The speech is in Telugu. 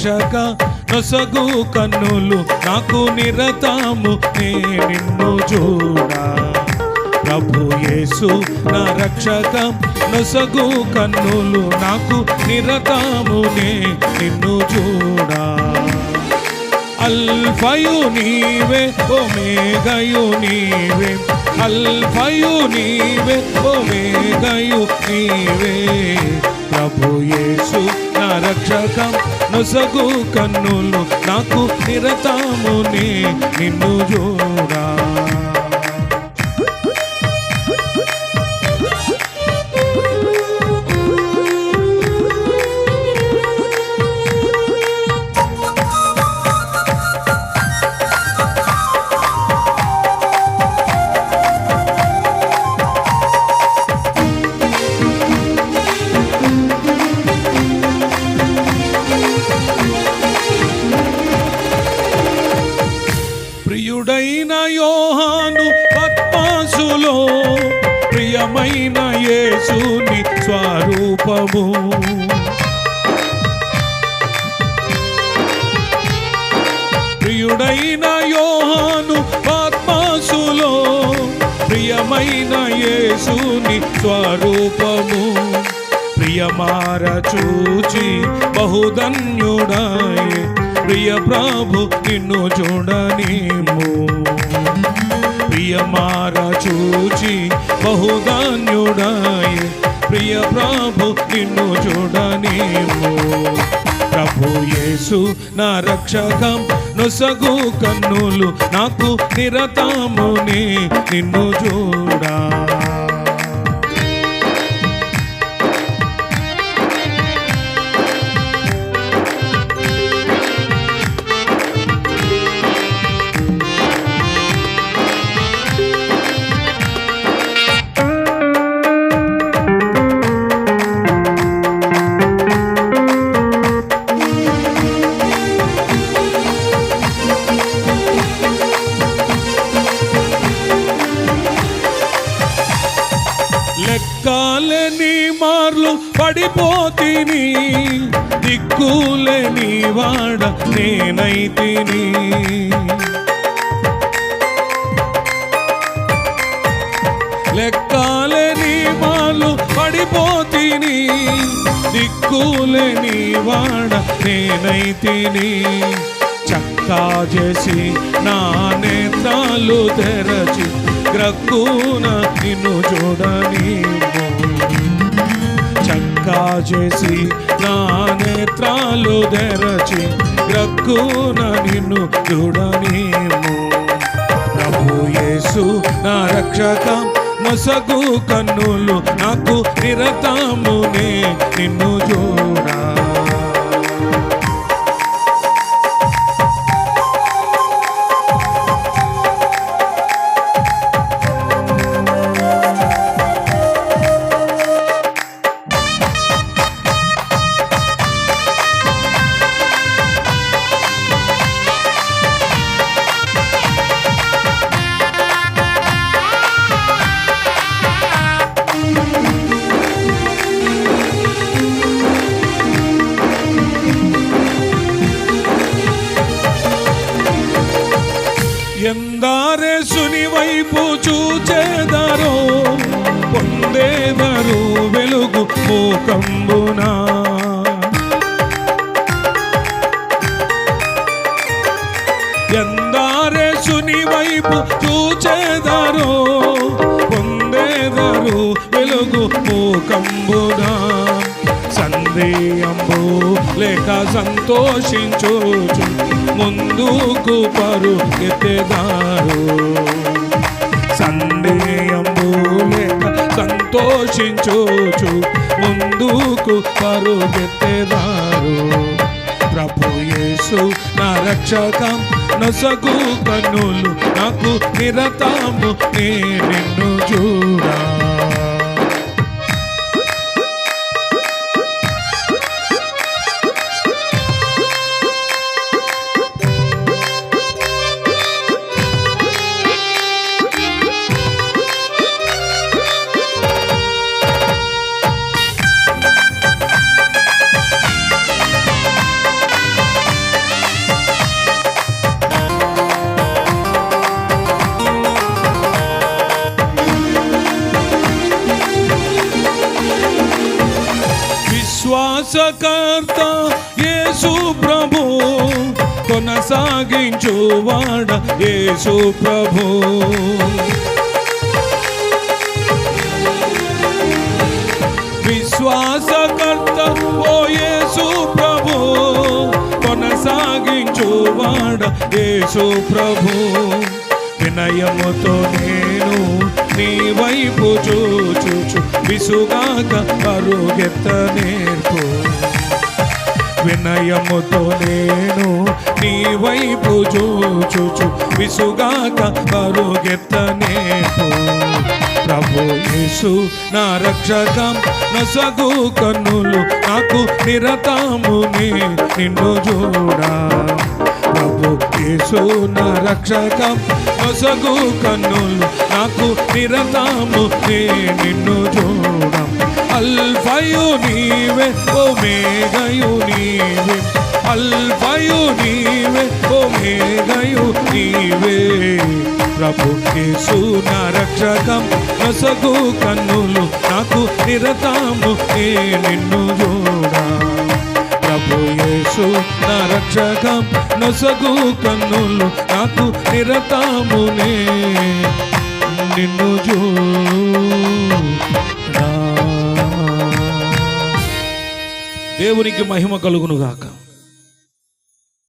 రక్షక నొసగు కన్నులు నాకు నిరతము నే నిన్ను చూడా. ప్రభు యేసు నా రక్షక నొసగు కన్నులు నాకు నిరతము నే నిన్ను చూడా. అల్ఫయు నీవే ఒమేగయు నీవే, అల్ఫయు నీవే ఒమేగయు నీవే. ప్రభు యేసు నా రక్షకం నొసగు కన్నులు నాకు నిరతమునే నిన్ను చూడా. ప్రియుడైన యోహాను పద్మాసులో ప్రియమైన యేసుని స్వరూపము. ప్రియుడైన యోహాను పద్మాసులో ప్రియమైన యేసుని స్వరూపము. ప్రియమార చూచి బహుధన్యుడాయే ప్రియ ప్రభు నిన్ను చూడనేమో. ప్రియమార చూచి బహుధన్యుడాయే ప్రియ ప్రభు నిన్ను చూడనేమో. ప్రభు యేసు నా రక్షకం నొసగు కన్నులు నాకు నిరతమునే నిన్ను చూడా. లెక్కలేని మార్లు పడిపోతిని, దిక్కులేని వాడ నేనైతిని. లెక్కలేని మార్లు పడిపోతిని, దిక్కులేని వాడ నేనైతిని. చక్కా చేసి నా నేత్రాలు తెరచి గ్రక్కున నిన్ను చూడనేమో. చక్కా చేసి నా నేత్రాలు తెరచి గ్రక్కున నిన్ను చూడనేమో. ప్రభు యేసు నా రక్షకం నొసగు కన్నులు నాకు నిరతమునే నిన్ను చూడా. ఎందారేసుని వైపు చూచేదరో పొందేదరు వెలుగు మూకంబునా. ఎందారేసుని వైపు చూచేదరో పొందేదరు వెలుగు మూకంబునా. సందేహంబు లేక సంతోషించోచు ముందుకు పరుగెత్తెదారు. సందేహంబు లేక సంతోషించోచు ముందుకు పరుగెత్తెదారు. ప్రభు యేసు నా రక్షకం నొసగు కన్నులు నాకు నిరతము నే నిన్ను చూడా. విశ్వాసకర్త యేసు ప్రభు, కొనసాగించువాడ యేసు ప్రభు. విశ్వాసకర్త ఓ యేసు ప్రభు, కొనసాగించువాడ యేసు ప్రభు. వినయముతో నేను నీ వైపు చూచు విసుగాక పరుగెత్త నేర్పు. వినయముతో నేను నీ వైపు చూచు విసుగాక పరుగెత్త నేర్పు. ప్రభు యేసు నా రక్షకం నొసగు కన్నులు నాకు నిరతము నిన్ను చూడా. ప్రభు యేసు నా రక్షకం నొసగు కన్నులు నాకు నిరతము నిన్ను చూడా. అల్ఫయు నీవే ఒమేగయు నీవే, అల్ఫయు నీవే ఒమేగయు నీవే. ప్రభు యేసు నా రక్షకం నొసగు కన్నులు నాకు నిరతము నిన్ను చూడా. ప్రభు యేసు నా రక్షకం నొసగు కన్నులు నాకు నిరతము నిన్ను చూడా. దేవునికి మహిమ కలుగును గాక.